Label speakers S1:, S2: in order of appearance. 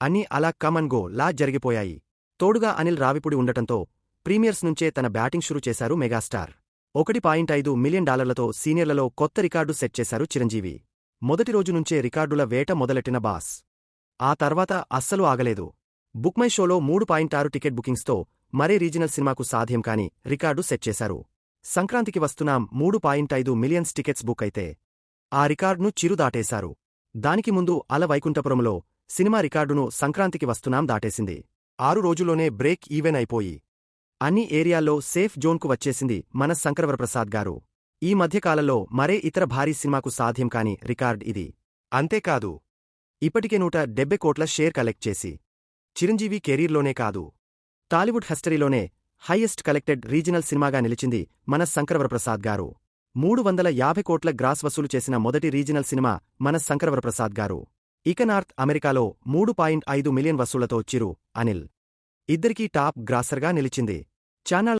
S1: అన్నీ అలా come and go లా జరిగిపోయాయి. తోడుగా అనిల్ రావిపూడి ఉండటంతో ప్రీమియర్స్ నుంచే తన బ్యాటింగ్ షురూ చేశారు మెగాస్టార్. $1.5 మిలియన్ సీనియర్లలో కొత్త రికార్డు సెట్ చేశారు చిరంజీవి. మొదటి రోజు నుంచే రికార్డుల వేట మొదలెట్టిన బాస్ ఆ తర్వాత అస్సలు ఆగలేదు. బుక్మై షోలో 3.6 టికెట్ బుకింగ్స్తో మరే రీజనల్ సినిమాకు సాధ్యం కాని రికార్డు సెట్ చేశారు. సంక్రాంతికి వస్తున్నాం 3.5 మిలియన్స్ టికెట్స్ బుక్ అయితే ఆ రికార్డును చిరు దాటేశారు. దానికి ముందు అల వైకుంఠపురంలో సినిమా రికార్డును సంక్రాంతికి వస్తున్నాం దాటేసింది. 6 రోజుల్లోనే బ్రేక్ ఈవెన్ అయిపోయి అన్ని ఏరియాల్లో సేఫ్ జోన్కు వచ్చేసింది మన శంకరవరప్రసాద్ గారు. ఈ మధ్యకాలంలో మరే ఇతర భారీ సినిమాకు సాధ్యం కాని రికార్డ్ ఇది. అంతేకాదు ఇప్పటికే 170 కోట్ల షేర్ కలెక్ట్ చేసి చిరంజీవి కెరీర్లోనే కాదు టాలీవుడ్ హిస్టరీలోనే హైయెస్ట్ కలెక్టెడ్ రీజనల్ సినిమాగా నిలిచింది మన శంకరవరప్రసాద్ గారు. 350 కోట్ల గ్రాస్ వసూలు చేసిన మొదటి రీజనల్ సినిమా మన శంకరవరప్రసాద్ గారు. ఇక నార్త్ అమెరికాలో 3.5 మిలియన్ వసూళ్లతో చిరు, అనిల్ ఇద్దరికీ టాప్ గ్రాసర్గా నిలిచింది. ఛానల్